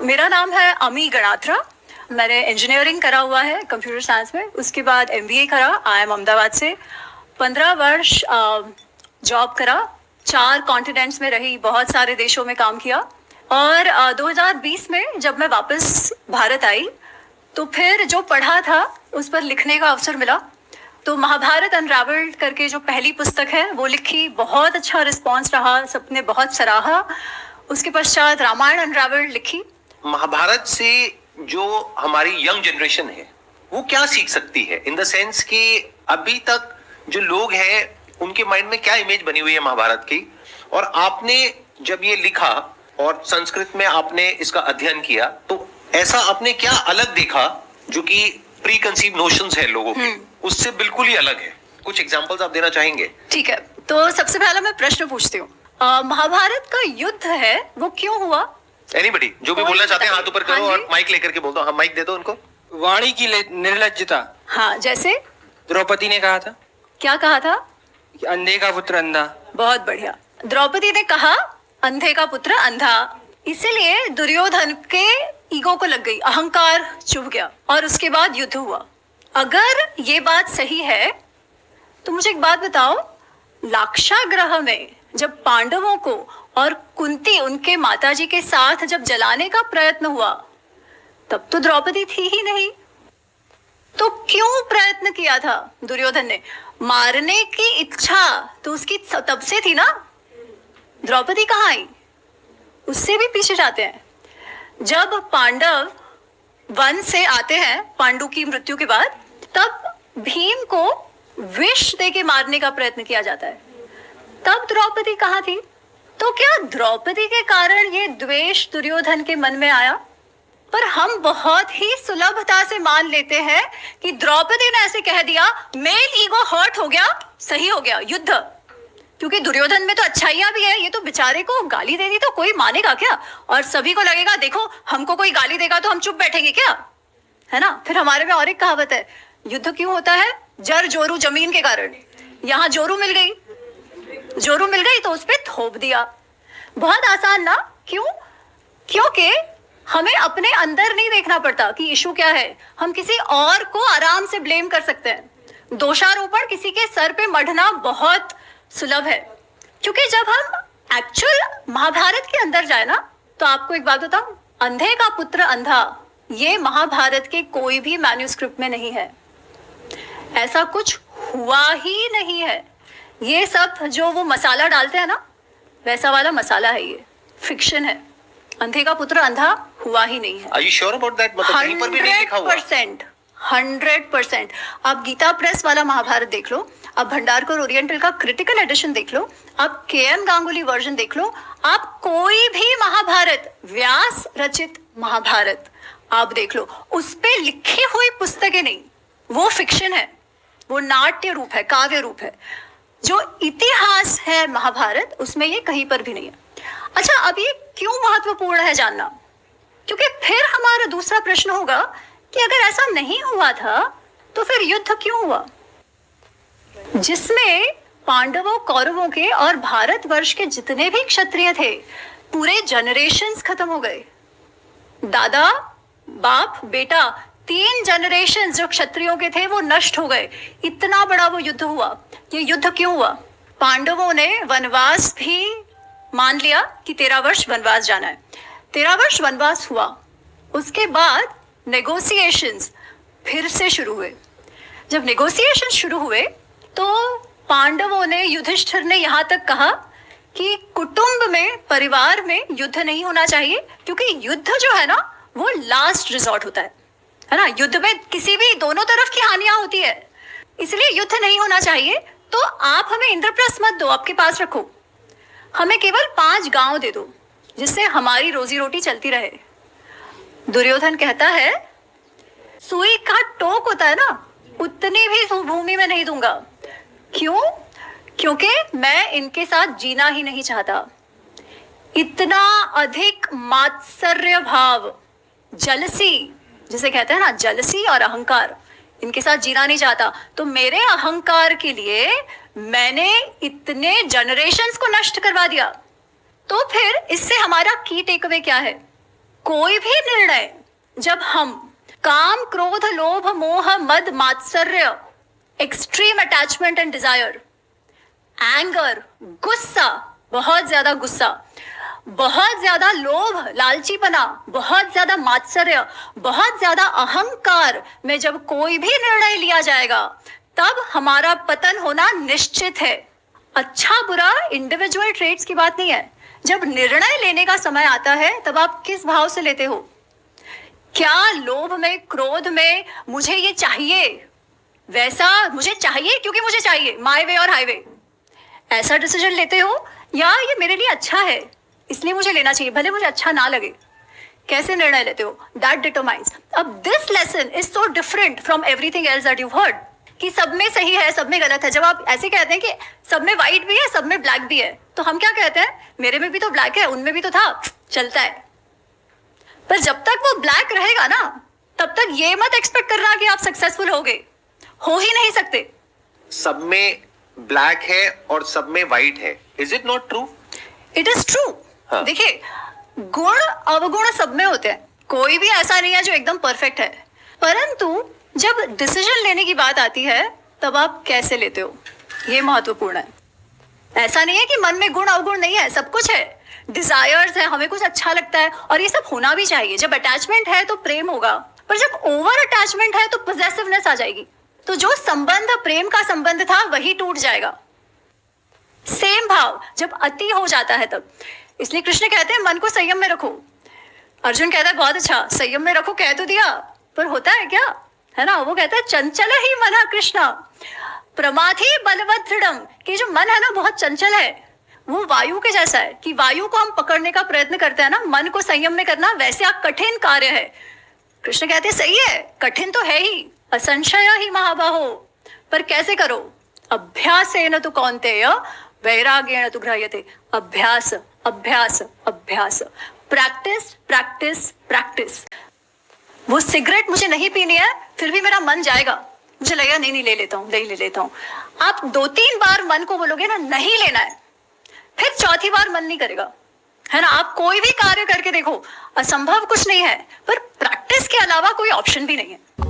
मेरा नाम है अमी गणात्रा। मैंने इंजीनियरिंग करा हुआ है कंप्यूटर साइंस में। उसके बाद MBA करा। आई एम अहमदाबाद से। 15 वर्ष जॉब करा। 4 कॉन्टिनेंट्स में रही, बहुत सारे देशों में काम किया। और 2020 में जब मैं वापस भारत आई तो फिर जो पढ़ा था उस पर लिखने का अवसर मिला। तो महाभारत अनरावल्ड करके जो पहली पुस्तक है वो लिखी, बहुत अच्छा रिस्पॉन्स रहा, सबने बहुत सराहा। उसके पश्चात रामायण अनरावल्ड लिखी। महाभारत से जो हमारी यंग जनरेशन है वो क्या सीख सकती है, इन द सेंस कि अभी तक जो लोग हैं उनके माइंड में क्या इमेज बनी हुई है महाभारत की, और आपने जब ये लिखा और संस्कृत में आपने इसका अध्ययन किया तो ऐसा आपने क्या अलग देखा जो कि प्री कंसीव नोशंस है लोगों के, उससे बिल्कुल ही अलग है? कुछ एग्जांपल्स आप देना चाहेंगे? ठीक है, तो सबसे पहला मैं प्रश्न पूछती हूँ, महाभारत का युद्ध है वो क्यों हुआ? एनीबॉडी जो भी बोलना चाहते हैं हाथ ऊपर करो और माइक लेकर के बोल दो। हाँ, माइक दे दो उनको। वाणी की निर्लज्जता। हाँ, जैसे द्रौपदी ने कहा था। क्या कहा था? कि अंधे का पुत्र अंधा। बहुत बढ़िया। द्रौपदी ने कहा अंधे का पुत्र अंधा, इसीलिए दुर्योधन के ईगो को लग गई, अहंकार चुभ गया और उसके बाद युद्ध हुआ। अगर ये बात सही है तो मुझे एक बात बताओ, लाक्षागृह में जब पांडवों को और कुंती उनके माताजी के साथ जब जलाने का प्रयत्न हुआ तब तो द्रौपदी थी ही नहीं। तो क्यों प्रयत्न किया था दुर्योधन ने? मारने की इच्छा तो उसकी तब से थी ना। द्रौपदी कहाँ आई? उससे भी पीछे जाते हैं। जब पांडव वन से आते हैं पांडु की मृत्यु के बाद, तब भीम को विष देके मारने का प्रयत्न किया जाता है। तब द्रौपदी कहाँ थी? तो क्या द्रौपदी के कारण ये द्वेष दुर्योधन के मन में आया? पर हम बहुत ही सुलभता से मान लेते हैं कि द्रौपदी ने ऐसे कह दिया, मेल ईगो हर्ट हो गया, सही हो गया युद्ध। क्योंकि दुर्योधन में तो अच्छाइयां भी है, ये तो बेचारे को गाली दे दी तो कोई मानेगा क्या? और सभी को लगेगा देखो हमको कोई गाली देगा तो हम चुप बैठेंगे क्या, है ना? फिर हमारे में और एक कहावत है, युद्ध क्यों होता है? जर जोरू जमीन के कारण। यहाँ जोरू मिल गई, जोरू मिल गई तो उस पर थोप दिया। बहुत आसान ना? क्यों? क्योंकि हमें अपने अंदर नहीं देखना पड़ता कि इशू क्या है। हम किसी और को आराम से ब्लेम कर सकते हैं। दोषारोपण किसी के सर पे मढ़ना बहुत सुलभ है। क्योंकि जब हम एक्चुअल महाभारत के अंदर जाए ना, तो आपको एक बात बताऊं, अंधे का पुत्र अंधा ये महाभारत के कोई भी मैन्युस्क्रिप्ट में नहीं है। ऐसा कुछ हुआ ही नहीं है। ये सब जो वो मसाला डालते हैं ना, वैसा वाला मसाला है, ये फिक्शन है। अंधे का पुत्र अंधा हुआ ही नहीं है। Are you sure about that? मतलब कहीं पर भी नहीं लिखा हुआ? 100%। आप गीता प्रेस वाला महाभारत देख लो, आप भंडारकर ओरिएंटल का क्रिटिकल एडिशन देख लो, आप KM गांगुली वर्जन देख लो, आप कोई भी महाभारत, व्यास रचित महाभारत आप देख लो, उस पे लिखी हुई पुस्तकें नहीं, वो फिक्शन है, वो नाट्य रूप है, काव्य रूप है। जो इतिहास है महाभारत, उसमें ये कहीं पर भी नहीं है। अच्छा, अब ये क्यों महत्वपूर्ण है जानना? क्योंकि फिर हमारा दूसरा प्रश्न होगा कि अगर ऐसा नहीं हुआ था तो फिर युद्ध क्यों हुआ जिसमें पांडवों, कौरवों के और भारतवर्ष के जितने भी क्षत्रिय थे, पूरे जनरेशंस खत्म हो गए। दादा, बाप, बेटा, 3 जनरेशन जो क्षत्रियों के थे वो नष्ट हो गए। इतना बड़ा वो युद्ध हुआ। ये युद्ध क्यों हुआ? पांडवों ने वनवास भी मान लिया कि 13 वर्ष वनवास जाना है। 13 वर्ष वनवास हुआ, उसके बाद नेगोशिएशंस फिर से शुरू हुए। जब नेगोशिएशन शुरू हुए तो पांडवों ने, युधिष्ठिर ने यहाँ तक कहा कि कुटुंब में, परिवार में युद्ध नहीं होना चाहिए, क्योंकि युद्ध जो है ना वो लास्ट रिजॉर्ट होता है ना? युद्ध में किसी भी, दोनों तरफ की हानियां होती है, इसलिए युद्ध नहीं होना चाहिए। तो आप हमें इंद्रप्रस्थ मत दो, आपके पास रखो, हमें केवल 5 गांव दे दो जिससे हमारी रोजी रोटी चलती रहे। दुर्योधन कहता है सुई का टोक होता है ना, उतनी भी भूमि में नहीं दूंगा। क्यों? क्योंकि मैं इनके साथ जीना ही नहीं चाहता। इतना अधिक मात्सर्य भाव, जलसी जिसे कहते हैं ना, जलसी और अहंकार, इनके साथ जीना नहीं चाहता। तो मेरे अहंकार के लिए मैंने इतने जनरेशंस को नष्ट करवा दिया। तो फिर इससे हमारा की टेक अवे क्या है? कोई भी निर्णय जब हम काम, क्रोध, लोभ, मोह, मद, मात्सर्य, extreme attachment and desire, anger, गुस्सा, बहुत ज्यादा गुस्सा, बहुत ज्यादा लोभ, लालचीपना, बहुत ज्यादा मात्सर्य, बहुत ज्यादा अहंकार में जब कोई भी निर्णय लिया जाएगा तब हमारा पतन होना निश्चित है। अच्छा बुरा इंडिविजुअल ट्रेट्स की बात नहीं है। जब निर्णय लेने का समय आता है तब आप किस भाव से लेते हो? क्या लोभ में, क्रोध में, मुझे ये चाहिए, वैसा मुझे चाहिए क्योंकि मुझे चाहिए, माय वे और हाईवे, ऐसा डिसीजन लेते हो, या ये मेरे लिए अच्छा है इसलिए मुझे लेना चाहिए भले मुझे अच्छा ना लगे? कैसे निर्णय लेते हो? That determines. अब this lesson is so different from everything else that you heard कि सब में सही है, सब में गलत है। जब आप ऐसे कहते हैं कि सब में व्हाइट भी है, सब में ब्लैक भी है, तो हम क्या कहते हैं? मेरे में भी तो ब्लैक है, उनमें भी तो था, चलता है। पर जब तक वो ब्लैक रहेगा ना, तब तक ये मत एक्सपेक्ट करना कि आप सक्सेसफुल होगे, हो ही नहीं सकते। सब में ब्लैक है और सब में व्हाइट है, is it not true? It is true. हाँ। देखिए, गुण अवगुण सब में होते हैं, कोई भी ऐसा नहीं है जो एकदम परफेक्ट है। परंतु जब डिसीजन लेने की बात आती है तब आप कैसे लेते हो, ये महत्वपूर्ण है। ऐसा नहीं है कि मन में गुण अवगुण नहीं है, सब कुछ है, डिजायर्स है, हमें कुछ अच्छा लगता है और ये सब होना भी चाहिए। जब अटैचमेंट है तो प्रेम होगा, पर जब ओवर अटैचमेंट है तो पोजेसिवनेस आ जाएगी, तो जो संबंध प्रेम का संबंध था वही टूट जाएगा। सेम भाव जब अति हो जाता है तब, इसलिए कृष्ण कहते हैं मन को संयम में रखो। अर्जुन कहता है बहुत अच्छा, संयम में रखो कह तो दिया, पर होता है क्या, है ना? वो कहता है चंचल ही मन कृष्ण प्रमाथि बलवत दृढ़म, कि जो मन है ना बहुत चंचल है, वो वायु के जैसा है कि वायु को हम पकड़ने का प्रयत्न करते हैं ना, मन को संयम में करना वैसे आप कठिन कार्य है। कृष्ण कहते हैं सही है, कठिन तो है ही, असंशय ही महाबाहो, पर कैसे करो? अभ्यासेन तु कौन्तेय वैराग्येण तु गृह्यते। अभ्यास अभ्यास अभ्यास, प्रैक्टिस प्रैक्टिस प्रैक्टिस। वो सिगरेट मुझे नहीं पीनी है, फिर भी मेरा मन जाएगा, मुझे लगेगा नहीं नहीं ले लेता हूँ, नहीं ले लेता हूँ। आप 2-3 बार मन को बोलोगे ना नहीं लेना है, फिर चौथी बार मन नहीं करेगा, है ना? आप कोई भी कार्य करके देखो, असंभव कुछ नहीं है, पर प्रैक्टिस के अलावा कोई ऑप्शन भी नहीं है।